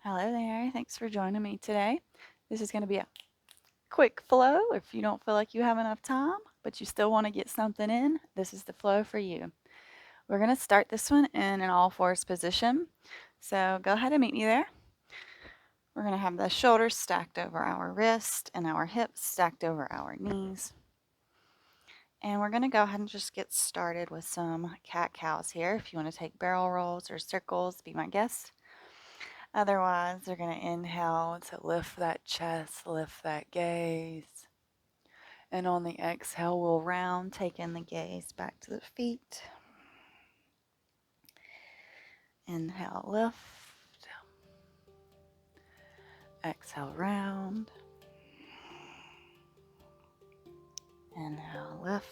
Hello there. Thanks for joining me today. This is going to be a quick flow. If you don't feel like you have enough time, but you still want to get something in, this is the flow for you. We're going to start this one in an all fours position. So go ahead and meet me there. We're going to have the shoulders stacked over our wrist and our hips stacked over our knees. And we're going to go ahead and just get started with some cat-cows here. If you want to take barrel rolls or circles, be my guest. Otherwise, they're going to inhale to lift that chest, lift that gaze. And on the exhale, we'll round, taking the gaze back to the feet. Inhale, lift. Exhale, round. Inhale, lift.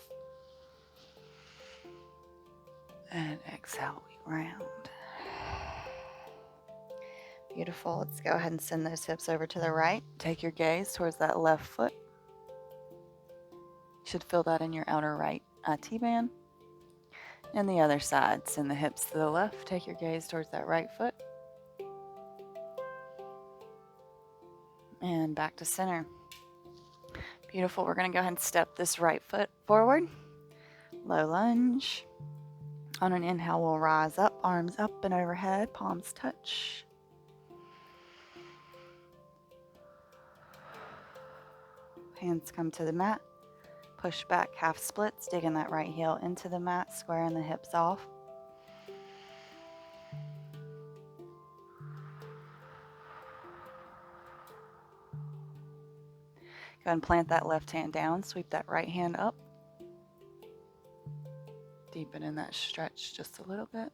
And exhale, we round. Beautiful. Let's go ahead and send those hips over to the right. Take your gaze towards that left foot. You should feel that in your outer right IT band. And the other side, send the hips to the left. Take your gaze towards that right foot. And back to center. Beautiful. We're going to go ahead and step this right foot forward. Low lunge. On an inhale, we'll rise up, arms up and overhead, palms touch. Hands come to the mat. Push back, half splits, digging that right heel into the mat, squaring the hips off. Go ahead and plant that left hand down, sweep that right hand up. Deepen in that stretch just a little bit.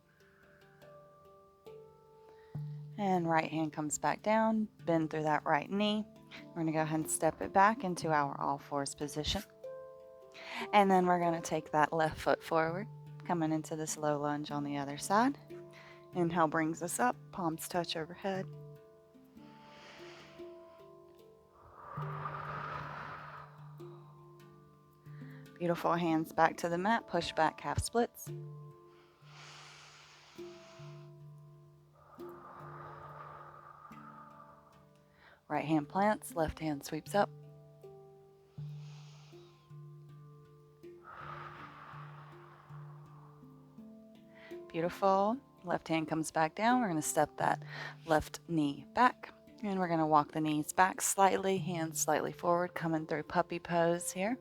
And right hand comes back down, bend through that right knee. We're going to go ahead and step it back into our all fours position. And then we're going to take that left foot forward, coming into this low lunge on the other side. Inhale brings us up, palms touch overhead. Beautiful. Hands back to the mat, push back, half splits. Right hand plants, left hand sweeps up. Beautiful. Left hand comes back down. We're going to step that left knee back. And we're going to walk the knees back slightly, hands slightly forward, coming through puppy pose here.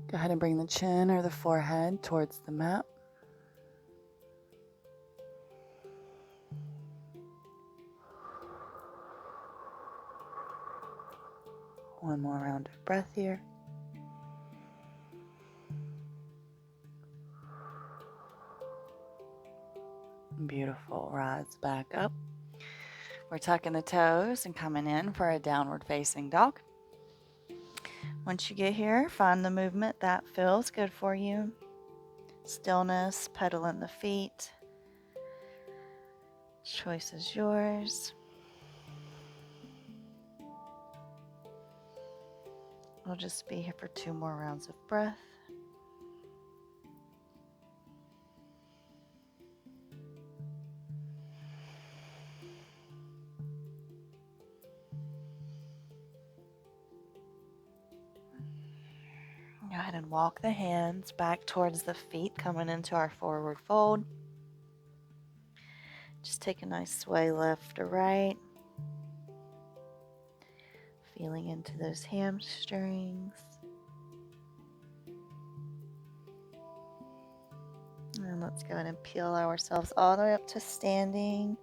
Go ahead and bring the chin or the forehead towards the mat. One more round of breath here. Beautiful. Rise back up. We're tucking the toes and coming in for a downward facing dog. Once you get here, find the movement that feels good for you. Stillness, pedaling the feet. Choice is yours. We'll just be here for 2 more rounds of breath. Go ahead and walk the hands back towards the feet, coming into our forward fold. Just take a nice sway left to right. Feeling into those hamstrings. And let's go ahead and peel ourselves all the way up to standing.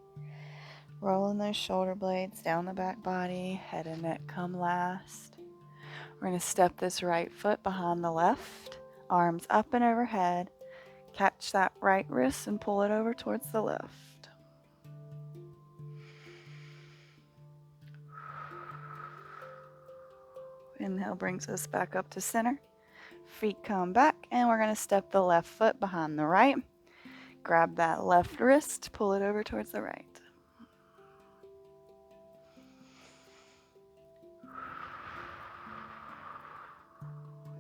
Rolling those shoulder blades down the back body. Head and neck come last. We're going to step this right foot behind the left. Arms up and overhead. Catch that right wrist and pull it over towards the left. Inhale brings us back up to center. Feet come back, and we're going to step the left foot behind the right. Grab that left wrist, pull it over towards the right.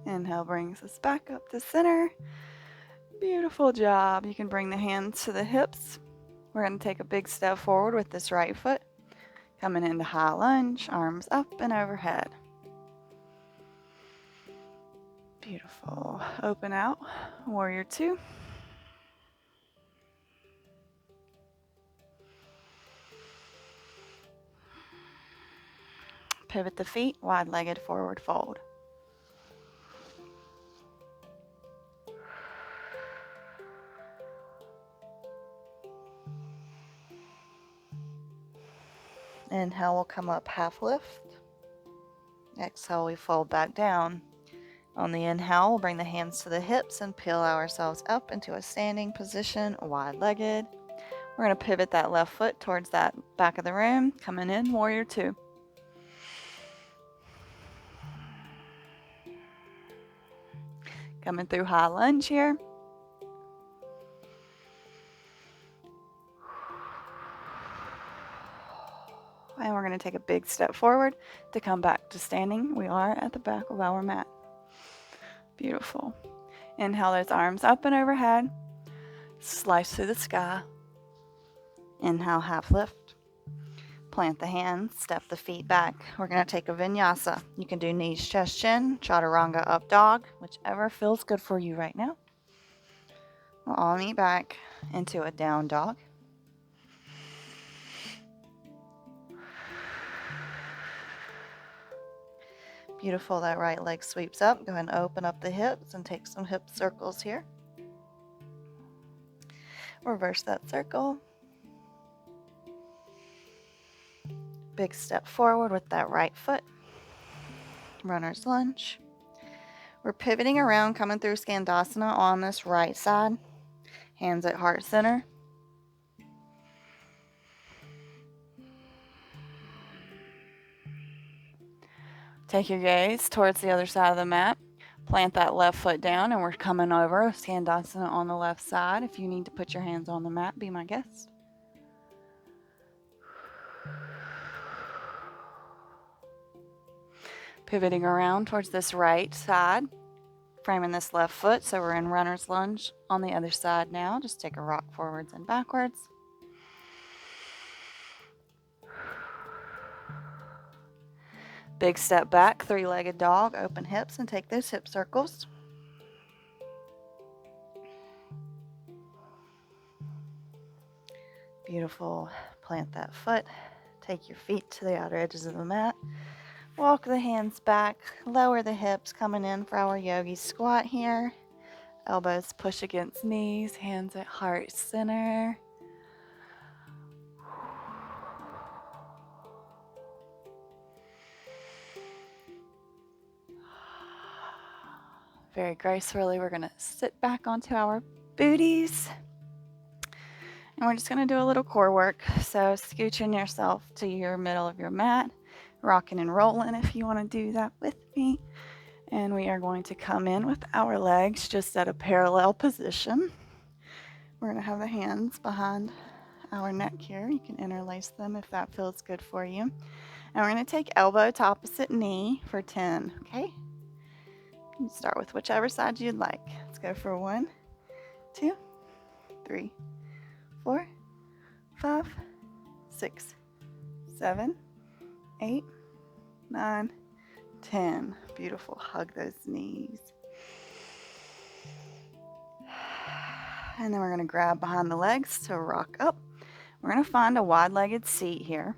Inhale brings us back up to center. Beautiful job. You can bring the hands to the hips. We're going to take a big step forward with this right foot. Coming into high lunge, arms up and overhead. Beautiful. Open out, warrior two. Pivot the feet, wide-legged forward fold. Inhale, we'll come up half lift. Exhale, we fold back down. On the inhale, we'll bring the hands to the hips and peel ourselves up into a standing position, wide-legged. We're going to pivot that left foot towards that back of the room. Coming in, warrior two. Coming through high lunge here. And we're going to take a big step forward to come back to standing. We are at the back of our mat. Beautiful. Inhale those arms up and overhead. Slice through the sky. Inhale, half lift. Plant the hands, step the feet back. We're going to take a vinyasa. You can do knees, chest, chin, chaturanga, up dog, whichever feels good for you right now. We'll all meet back into a down dog. Beautiful, that right leg sweeps up. Go ahead and open up the hips and take some hip circles here. Reverse that circle. Big step forward with that right foot. Runner's lunge. We're pivoting around, coming through Skandasana on this right side. Hands at heart center. Take your gaze towards the other side of the mat. Plant that left foot down and we're coming over Skandasana on the left side. If you need to put your hands on the mat, be my guest. Pivoting around towards this right side. Framing this left foot, so we're in runner's lunge on the other side now. Just take a rock forwards and backwards. Big step back, three-legged dog, open hips, and take those hip circles. Beautiful. Plant that foot. Take your feet to the outer edges of the mat. Walk the hands back, lower the hips, coming in for our yogi squat here. Elbows push against knees, hands at heart center. Very gracefully, we're going to sit back onto our booties. And we're just going to do a little core work. So scooching yourself to your middle of your mat, rocking and rolling if you want to do that with me. And we are going to come in with our legs just at a parallel position. We're going to have the hands behind our neck here. You can interlace them if that feels good for you. And we're going to take elbow to opposite knee for 10, okay? You can start with whichever side you'd like. Let's go for 1, 2, 3, 4, 5, 6, 7, 8, 9, 10. Beautiful. Hug those knees. And then we're going to grab behind the legs to rock up. We're going to find a wide-legged seat here.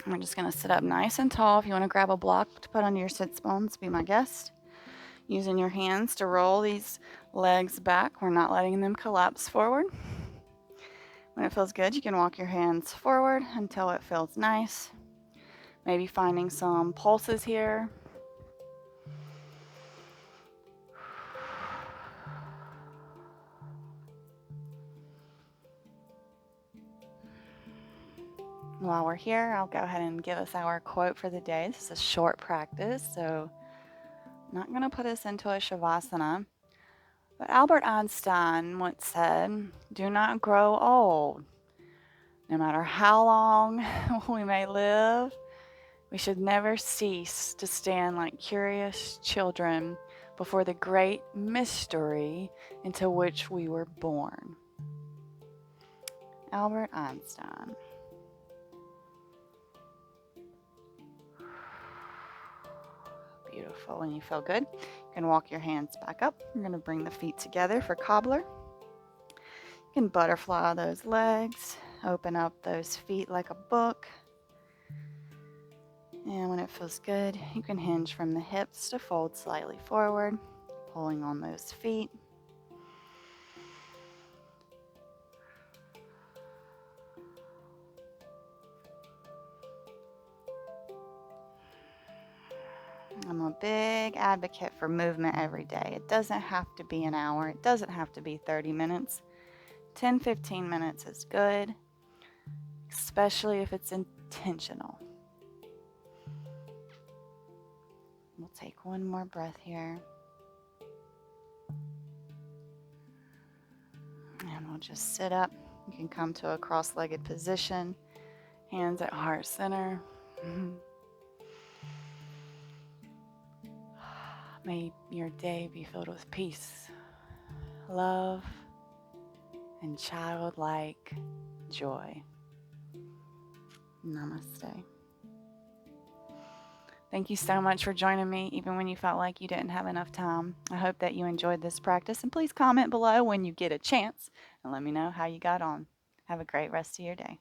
We're just going to sit up nice and tall. If you want to grab a block to put under your sits bones, be my guest. Using your hands to roll these legs back. We're not letting them collapse forward. When it feels good, you can walk your hands forward until it feels nice. Maybe finding some pulses here. While we're here, I'll go ahead and give us our quote for the day. This is a short practice, so I'm not going to put us into a shavasana. But Albert Einstein once said, "Do not grow old. No matter how long we may live, we should never cease to stand like curious children before the great mystery into which we were born." Albert Einstein. Beautiful. When you feel good, you can walk your hands back up. You're going to bring the feet together for cobbler. You can butterfly those legs, open up those feet like a book. And when it feels good, you can hinge from the hips to fold slightly forward, pulling on those feet. I'm a big advocate for movement every day. It doesn't have to be an hour. It doesn't have to be 30 minutes. 10, 15 minutes is good, especially if it's intentional. We'll take one more breath here. And we'll just sit up. You can come to a cross-legged position, hands at heart center. May your day be filled with peace, love, and childlike joy. Namaste. Thank you so much for joining me, even when you felt like you didn't have enough time. I hope that you enjoyed this practice, and please comment below when you get a chance and let me know how you got on. Have a great rest of your day.